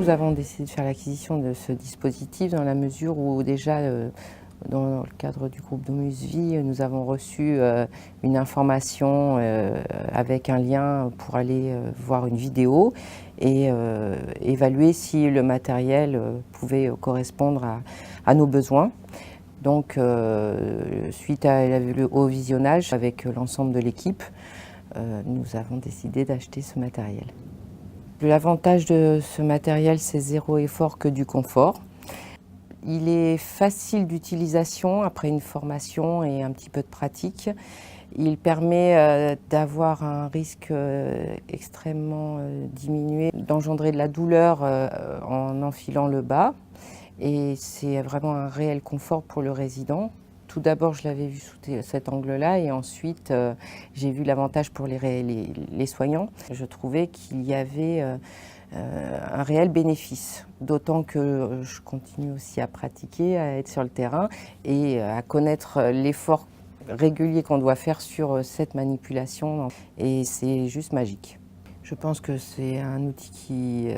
Nous avons décidé de faire l'acquisition de ce dispositif dans la mesure où déjà, dans le cadre du groupe Domus Vie, nous avons reçu une information avec un lien pour aller voir une vidéo et évaluer si le matériel pouvait correspondre à nos besoins. Donc, suite au visionnage avec l'ensemble de l'équipe, nous avons décidé d'acheter ce matériel. L'avantage de ce matériel, c'est zéro effort que du confort. Il est facile d'utilisation après une formation et un petit peu de pratique. Il permet d'avoir un risque extrêmement diminué, d'engendrer de la douleur en enfilant le bas. Et c'est vraiment un réel confort pour le résident. Tout d'abord, je l'avais vu sous cet angle-là et ensuite, j'ai vu l'avantage pour les soignants. Je trouvais qu'il y avait un réel bénéfice, d'autant que je continue aussi à pratiquer, à être sur le terrain et à connaître l'effort régulier qu'on doit faire sur cette manipulation. Et c'est juste magique. Je pense que c'est un outil qui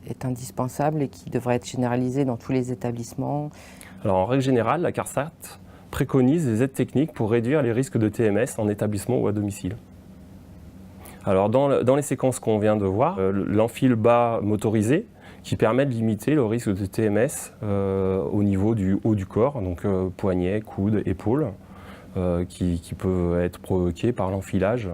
est indispensable et qui devrait être généralisé dans tous les établissements. Alors en règle générale, la CARSAT préconise des aides techniques pour réduire les risques de TMS en établissement ou à domicile. Alors dans les séquences qu'on vient de voir, l'enfil bas motorisé qui permet de limiter le risque de TMS au niveau du haut du corps, donc poignet, coude, épaule, qui peut être provoqué par l'enfilage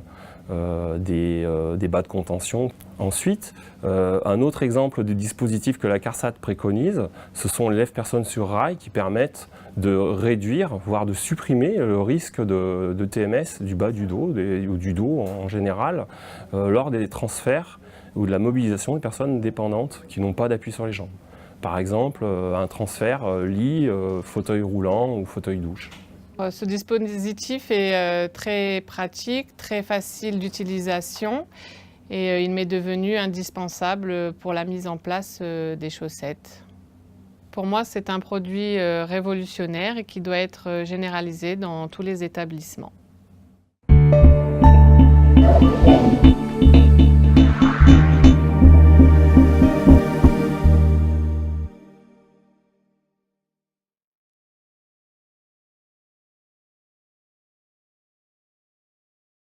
des bas de contention. Ensuite, un autre exemple de dispositif que la CARSAT préconise, ce sont les lève-personnes sur rail qui permettent de réduire, voire de supprimer le risque de TMS du bas du dos ou du dos en général lors des transferts ou de la mobilisation des personnes dépendantes qui n'ont pas d'appui sur les jambes. Par exemple, un transfert lit, fauteuil roulant ou fauteuil douche. Ce dispositif est très pratique, très facile d'utilisation et il m'est devenu indispensable pour la mise en place des chaussettes. Pour moi, c'est un produit révolutionnaire et qui doit être généralisé dans tous les établissements.